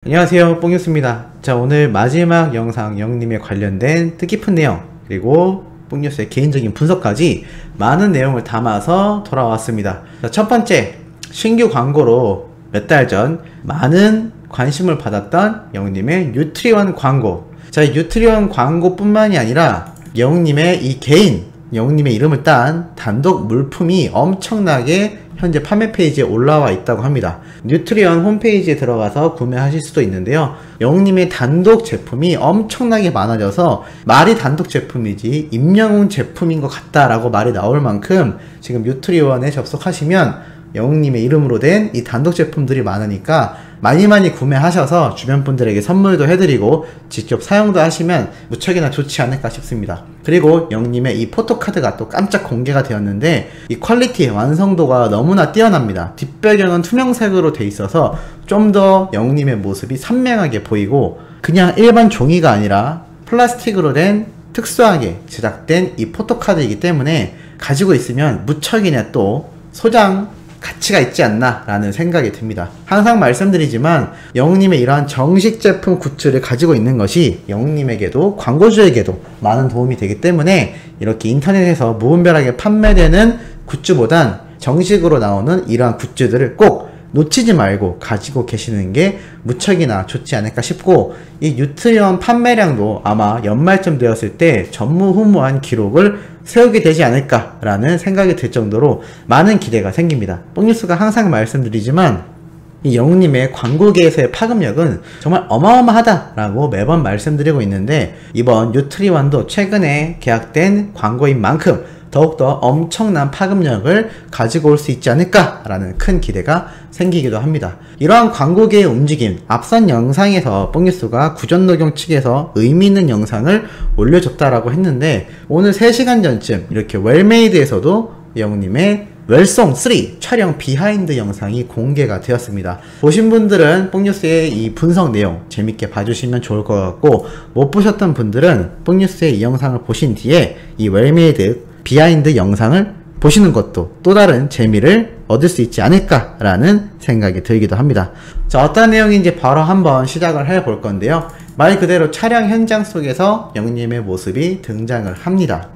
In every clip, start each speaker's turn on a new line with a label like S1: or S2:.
S1: 안녕하세요, 뽕뉴스입니다. 자, 오늘 마지막 영상 영님에 관련된 뜻깊은 내용 그리고 뽕뉴스의 개인적인 분석까지 많은 내용을 담아서 돌아왔습니다. 자, 첫 번째, 신규 광고로 몇 달 전 많은 관심을 받았던 영님의 뉴트리원 광고. 자, 뉴트리원 광고뿐만이 아니라 영님의 이 개인 영님의 이름을 딴 단독 물품이 엄청나게 현재 판매 페이지에 올라와 있다고 합니다. 뉴트리원 홈페이지에 들어가서 구매하실 수도 있는데요, 영님의 단독 제품이 엄청나게 많아져서 말이 단독 제품이지 임영웅 제품인 것 같다라고 말이 나올 만큼 지금 뉴트리원에 접속하시면 영웅님의 이름으로 된 이 단독 제품들이 많으니까 많이 구매하셔서 주변 분들에게 선물도 해드리고 직접 사용도 하시면 무척이나 좋지 않을까 싶습니다. 그리고 영웅님의 이 포토카드가 또 깜짝 공개가 되었는데 이 퀄리티, 완성도가 너무나 뛰어납니다. 뒷배경은 투명색으로 돼 있어서 좀 더 영웅님의 모습이 선명하게 보이고, 그냥 일반 종이가 아니라 플라스틱으로 된 특수하게 제작된 이 포토카드이기 때문에 가지고 있으면 무척이나 또 소장 가치가 있지 않나 라는 생각이 듭니다. 항상 말씀드리지만 영웅님의 이러한 정식 제품 굿즈를 가지고 있는 것이 영웅님에게도 광고주에게도 많은 도움이 되기 때문에 이렇게 인터넷에서 무분별하게 판매되는 굿즈보단 정식으로 나오는 이러한 굿즈들을 꼭 놓치지 말고 가지고 계시는 게 무척이나 좋지 않을까 싶고, 이 뉴트리원 판매량도 아마 연말쯤 되었을 때 전무후무한 기록을 세우게 되지 않을까 라는 생각이 들 정도로 많은 기대가 생깁니다. 뽕뉴스가 항상 말씀드리지만 이 영웅님의 광고계에서의 파급력은 정말 어마어마하다 라고 매번 말씀드리고 있는데, 이번 뉴트리원도 최근에 계약된 광고인 만큼 더욱더 엄청난 파급력을 가지고 올 수 있지 않을까 라는 큰 기대가 생기기도 합니다. 이러한 광고계의 움직임, 앞선 영상에서 뽕뉴스가 구전노경 측에서 의미있는 영상을 올려줬다라고 했는데, 오늘 3시간 전쯤 이렇게 웰메이드에서도 영웅님의 웰송 3 촬영 비하인드 영상이 공개가 되었습니다. 보신 분들은 뽕뉴스의 이 분석 내용 재밌게 봐주시면 좋을 것 같고, 못 보셨던 분들은 뽕뉴스의 이 영상을 보신 뒤에 이 웰메이드 비하인드 영상을 보시는 것도 또 다른 재미를 얻을 수 있지 않을까 라는 생각이 들기도 합니다. 자, 어떤 내용인지 바로 한번 시작을 해 볼 건데요, 말 그대로 촬영 현장 속에서 영웅님의 모습이 등장을 합니다.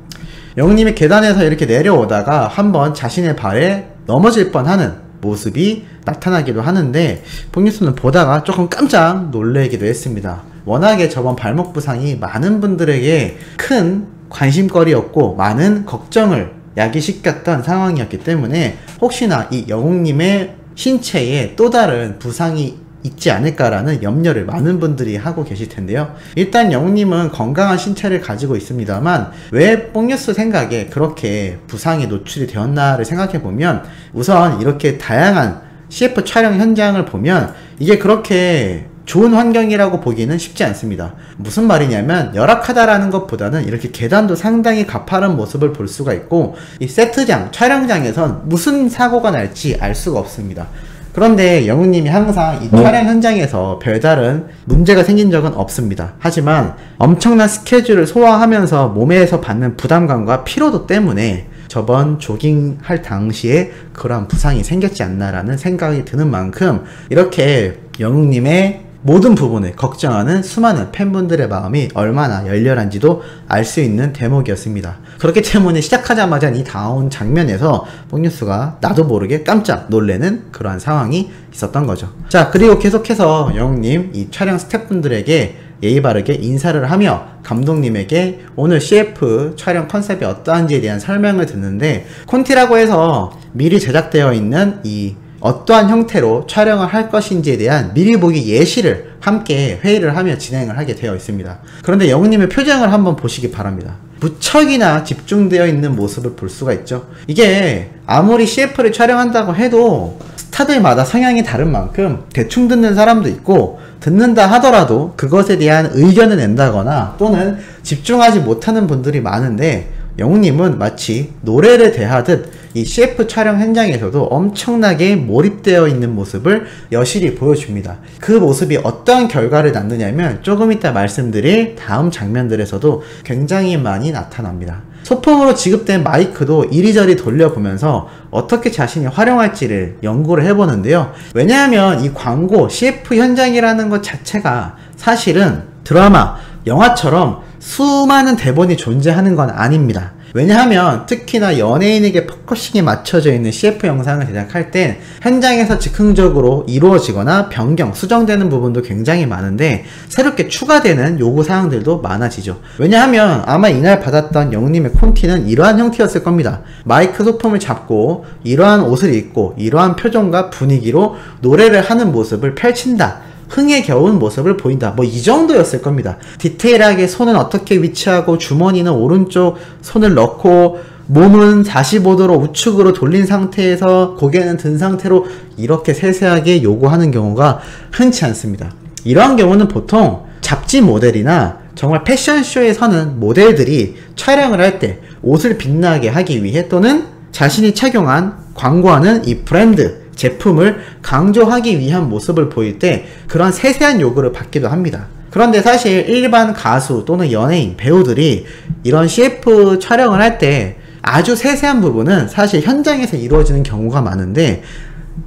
S1: 영웅님이 계단에서 이렇게 내려오다가 한번 자신의 발에 넘어질 뻔하는 모습이 나타나기도 하는데, 뽕뉴스는 보다가 조금 깜짝 놀래기도 했습니다. 워낙에 저번 발목 부상이 많은 분들에게 큰 관심거리였고 많은 걱정을 야기시켰던 상황이었기 때문에 혹시나 이 영웅님의 신체에 또 다른 부상이 있지 않을까라는 염려를 많은 분들이 하고 계실 텐데요, 일단 영웅님은 건강한 신체를 가지고 있습니다만 왜 뽕뉴스 생각에 그렇게 부상에 노출이 되었나를 생각해보면, 우선 이렇게 다양한 CF 촬영 현장을 보면 이게 그렇게 좋은 환경이라고 보기는 쉽지 않습니다. 무슨 말이냐면, 열악하다라는 것보다는 이렇게 계단도 상당히 가파른 모습을 볼 수가 있고, 이 세트장, 촬영장에선 무슨 사고가 날지 알 수가 없습니다. 그런데 영웅님이 항상 이 촬영 현장에서 별다른 문제가 생긴 적은 없습니다. 하지만 엄청난 스케줄을 소화하면서 몸에서 받는 부담감과 피로도 때문에 저번 조깅할 당시에 그러한 부상이 생겼지 않나라는 생각이 드는 만큼 이렇게 영웅님의 모든 부분을 걱정하는 수많은 팬분들의 마음이 얼마나 열렬한지도 알 수 있는 대목이었습니다. 그렇기 때문에 시작하자마자 이 다운 장면에서 뽕뉴스가 나도 모르게 깜짝 놀래는 그러한 상황이 있었던 거죠. 자, 그리고 계속해서 영웅님 이 촬영 스태프분들에게 예의 바르게 인사를 하며 감독님에게 오늘 CF 촬영 컨셉이 어떠한지에 대한 설명을 듣는데, 콘티라고 해서 미리 제작되어 있는 이 어떠한 형태로 촬영을 할 것인지에 대한 미리 보기 예시를 함께 회의를 하며 진행을 하게 되어 있습니다. 그런데 영웅님의 표정을 한번 보시기 바랍니다. 무척이나 집중되어 있는 모습을 볼 수가 있죠. 이게 아무리 CF를 촬영한다고 해도 스타들마다 성향이 다른 만큼 대충 듣는 사람도 있고, 듣는다 하더라도 그것에 대한 의견을 낸다거나 또는 집중하지 못하는 분들이 많은데, 영웅님은 마치 노래를 대하듯 이 CF 촬영 현장에서도 엄청나게 몰입되어 있는 모습을 여실히 보여줍니다. 그 모습이 어떠한 결과를 낳느냐면 조금 이따 말씀드릴 다음 장면들에서도 굉장히 많이 나타납니다. 소품으로 지급된 마이크도 이리저리 돌려보면서 어떻게 자신이 활용할지를 연구를 해보는데요. 왜냐하면 이 광고, CF 현장이라는 것 자체가 사실은 드라마, 영화처럼 수많은 대본이 존재하는 건 아닙니다. 왜냐하면 특히나 연예인에게 포커싱이 맞춰져 있는 CF 영상을 제작할 땐 현장에서 즉흥적으로 이루어지거나 변경, 수정되는 부분도 굉장히 많은데 새롭게 추가되는 요구사항들도 많아지죠. 왜냐하면 아마 이날 받았던 영웅님의 콘티는 이러한 형태였을 겁니다. 마이크 소품을 잡고 이러한 옷을 입고 이러한 표정과 분위기로 노래를 하는 모습을 펼친다. 흥에 겨운 모습을 보인다. 뭐 이 정도였을 겁니다. 디테일하게 손은 어떻게 위치하고 주머니는 오른쪽 손을 넣고 몸은 45도로 우측으로 돌린 상태에서 고개는 든 상태로 이렇게 세세하게 요구하는 경우가 흔치 않습니다. 이러한 경우는 보통 잡지 모델이나 정말 패션쇼에 서는 모델들이 촬영을 할 때 옷을 빛나게 하기 위해 또는 자신이 착용한 광고하는 이 브랜드 제품을 강조하기 위한 모습을 보일 때 그런 세세한 요구를 받기도 합니다. 그런데 사실 일반 가수 또는 연예인, 배우들이 이런 CF 촬영을 할 때 아주 세세한 부분은 사실 현장에서 이루어지는 경우가 많은데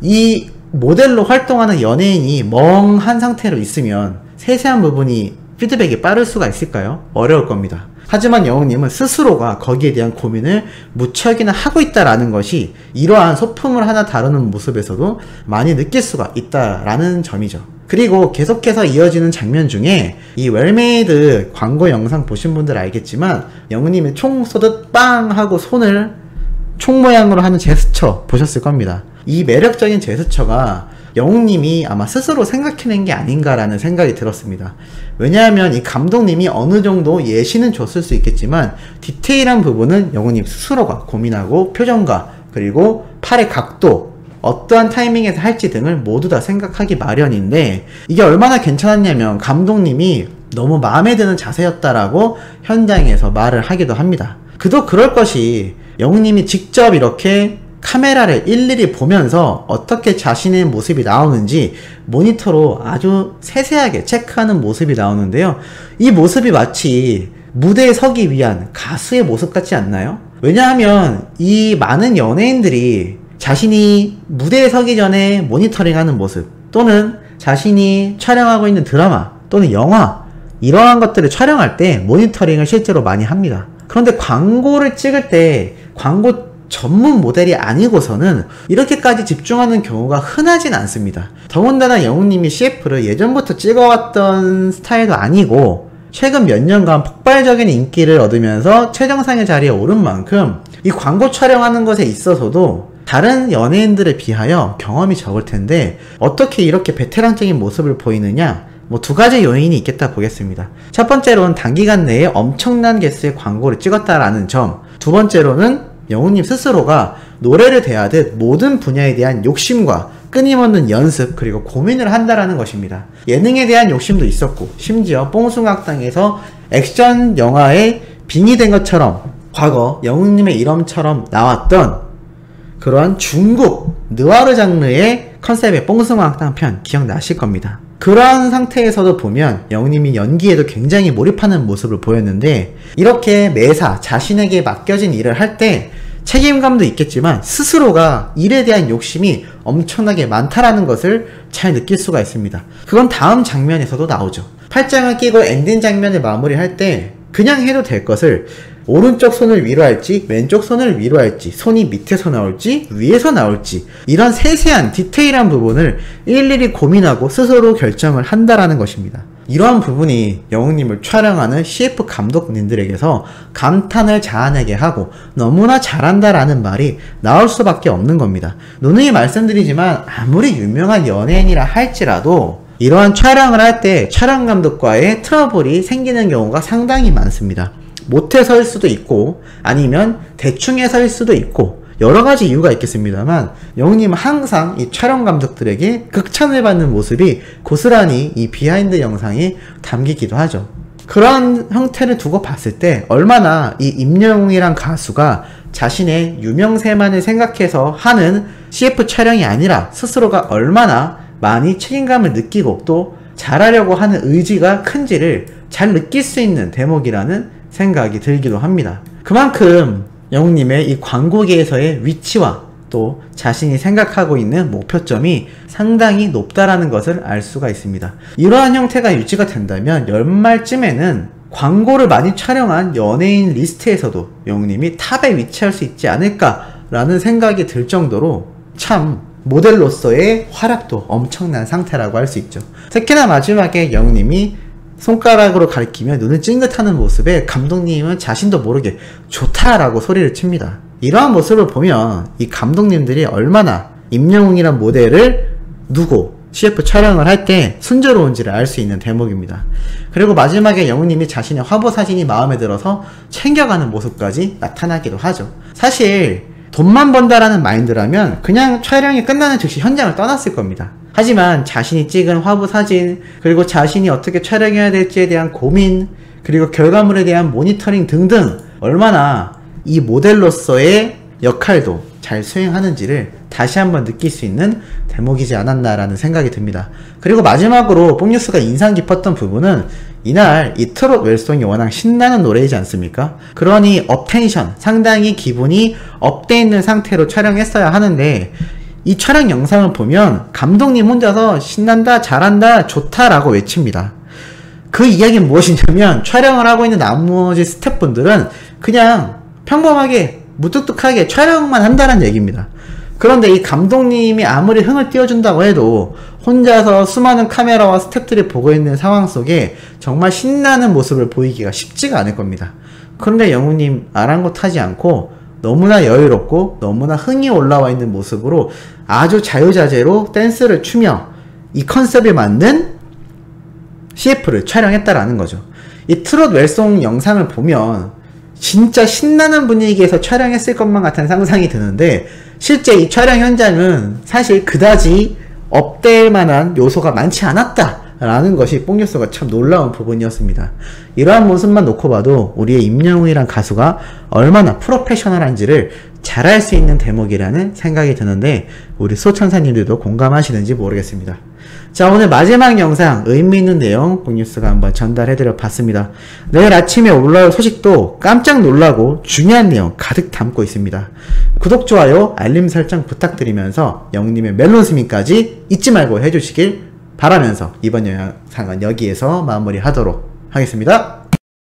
S1: 이 모델로 활동하는 연예인이 멍한 상태로 있으면 세세한 부분이 피드백이 빠를 수가 있을까요? 어려울 겁니다. 하지만 영웅님은 스스로가 거기에 대한 고민을 무척이나 하고 있다라는 것이 이러한 소품을 하나 다루는 모습에서도 많이 느낄 수가 있다라는 점이죠. 그리고 계속해서 이어지는 장면 중에 이 웰메이드 광고 영상 보신 분들 알겠지만 영웅님이 총 쏘듯 빵 하고 손을 총 모양으로 하는 제스처 보셨을 겁니다. 이 매력적인 제스처가 영웅님이 아마 스스로 생각해낸 게 아닌가라는 생각이 들었습니다. 왜냐하면 이 감독님이 어느 정도 예시는 줬을 수 있겠지만 디테일한 부분은 영웅님 스스로가 고민하고 표정과 그리고 팔의 각도, 어떠한 타이밍에서 할지 등을 모두 다 생각하기 마련인데 이게 얼마나 괜찮았냐면 감독님이 너무 마음에 드는 자세였다라고 현장에서 말을 하기도 합니다. 그도 그럴 것이 영웅님이 직접 이렇게 카메라를 일일이 보면서 어떻게 자신의 모습이 나오는지 모니터로 아주 세세하게 체크하는 모습이 나오는데요. 이 모습이 마치 무대에 서기 위한 가수의 모습 같지 않나요? 왜냐하면 이 많은 연예인들이 자신이 무대에 서기 전에 모니터링하는 모습 또는 자신이 촬영하고 있는 드라마 또는 영화 이러한 것들을 촬영할 때 모니터링을 실제로 많이 합니다. 그런데 광고를 찍을 때 광고 전문 모델이 아니고서는 이렇게까지 집중하는 경우가 흔하진 않습니다. 더군다나 영웅님이 CF를 예전부터 찍어왔던 스타일도 아니고 최근 몇 년간 폭발적인 인기를 얻으면서 최정상의 자리에 오른 만큼 이 광고 촬영하는 것에 있어서도 다른 연예인들에 비하여 경험이 적을 텐데 어떻게 이렇게 베테랑적인 모습을 보이느냐? 뭐 두 가지 요인이 있겠다 보겠습니다. 첫 번째로는 단기간 내에 엄청난 개수의 광고를 찍었다라는 점, 두 번째로는 영웅님 스스로가 노래를 대하듯 모든 분야에 대한 욕심과 끊임없는 연습 그리고 고민을 한다라는 것입니다. 예능에 대한 욕심도 있었고 심지어 뽕숭악당에서 액션 영화에 빙의된 것처럼 과거 영웅님의 이름처럼 나왔던 그런 중국 느와르 장르의 컨셉의 뽕숭아학당 편 기억나실 겁니다. 그런 상태에서도 보면 영웅님이 연기에도 굉장히 몰입하는 모습을 보였는데 이렇게 매사 자신에게 맡겨진 일을 할 때 책임감도 있겠지만 스스로가 일에 대한 욕심이 엄청나게 많다라는 것을 잘 느낄 수가 있습니다. 그건 다음 장면에서도 나오죠. 팔짱을 끼고 엔딩 장면을 마무리할 때 그냥 해도 될 것을 오른쪽 손을 위로 할지 왼쪽 손을 위로 할지 손이 밑에서 나올지 위에서 나올지 이런 세세한 디테일한 부분을 일일이 고민하고 스스로 결정을 한다라는 것입니다. 이러한 부분이 영웅님을 촬영하는 CF 감독님들에게서 감탄을 자아내게 하고 너무나 잘한다라는 말이 나올 수밖에 없는 겁니다. 누누이 말씀드리지만 아무리 유명한 연예인이라 할지라도 이러한 촬영을 할 때 촬영 감독과의 트러블이 생기는 경우가 상당히 많습니다. 못해서일 수도 있고 아니면 대충해서일 수도 있고 여러가지 이유가 있겠습니다만 영웅님은 항상 이 촬영 감독들에게 극찬을 받는 모습이 고스란히 이 비하인드 영상에 담기기도 하죠. 그런 형태를 두고 봤을 때 얼마나 이 임영웅이란 가수가 자신의 유명세만을 생각해서 하는 CF 촬영이 아니라 스스로가 얼마나 많이 책임감을 느끼고 또 잘하려고 하는 의지가 큰지를 잘 느낄 수 있는 대목이라는 생각이 들기도 합니다. 그만큼 영웅님의 이 광고계에서의 위치와 또 자신이 생각하고 있는 목표점이 상당히 높다라는 것을 알 수가 있습니다. 이러한 형태가 유지가 된다면 연말쯤에는 광고를 많이 촬영한 연예인 리스트에서도 영웅님이 탑에 위치할 수 있지 않을까라는 생각이 들 정도로 참 모델로서의 활약도 엄청난 상태라고 할 수 있죠. 특히나 마지막에 영웅님이 손가락으로 가리키며 눈을 찡긋하는 모습에 감독님은 자신도 모르게 좋다라고 소리를 칩니다. 이러한 모습을 보면 이 감독님들이 얼마나 임영웅이란 모델을 두고 CF 촬영을 할 때 순조로운지를 알 수 있는 대목입니다. 그리고 마지막에 영웅님이 자신의 화보 사진이 마음에 들어서 챙겨가는 모습까지 나타나기도 하죠. 사실 돈만 번다라는 마인드라면 그냥 촬영이 끝나는 즉시 현장을 떠났을 겁니다. 하지만 자신이 찍은 화보 사진, 그리고 자신이 어떻게 촬영해야 될지에 대한 고민, 그리고 결과물에 대한 모니터링 등등 얼마나 이 모델로서의 역할도 잘 수행하는지를 다시 한번 느낄 수 있는 대목이지 않았나라는 생각이 듭니다. 그리고 마지막으로 뽕뉴스가 인상 깊었던 부분은 이날 이 트롯 웰송이 워낙 신나는 노래이지 않습니까? 그러니 업텐션, 상당히 기분이 업돼 있는 상태로 촬영했어야 하는데 이 촬영 영상을 보면 감독님 혼자서 신난다, 잘한다, 좋다라고 외칩니다. 그 이야기는 무엇이냐면 촬영을 하고 있는 나머지 스태프분들은 그냥 평범하게 무뚝뚝하게 촬영만 한다는 얘기입니다. 그런데 이 감독님이 아무리 흥을 띄워준다고 해도 혼자서 수많은 카메라와 스태프들이 보고 있는 상황 속에 정말 신나는 모습을 보이기가 쉽지가 않을 겁니다. 그런데 영웅님 아랑곳하지 않고 너무나 여유롭고 너무나 흥이 올라와 있는 모습으로 아주 자유자재로 댄스를 추며 이 컨셉에 맞는 CF를 촬영했다라는 거죠. 이 트롯 웰송 영상을 보면 진짜 신나는 분위기에서 촬영했을 것만 같은 상상이 드는데 실제 이 촬영 현장은 사실 그다지 업될 만한 요소가 많지 않았다라는 것이 뽕뉴스가 참 놀라운 부분이었습니다. 이러한 모습만 놓고 봐도 우리의 임영웅이란 가수가 얼마나 프로페셔널한지를 잘할 수 있는 대목이라는 생각이 드는데 우리 소천사님들도 공감하시는지 모르겠습니다. 자, 오늘 마지막 영상 의미 있는 내용 뽕뉴스가 한번 전달해드려 봤습니다. 내일 아침에 올라올 소식도 깜짝 놀라고 중요한 내용 가득 담고 있습니다. 구독, 좋아요, 알림 설정 부탁드리면서 영웅님의 멜론 스밍까지 잊지 말고 해주시길 바라면서 이번 영상은 여기에서 마무리하도록 하겠습니다.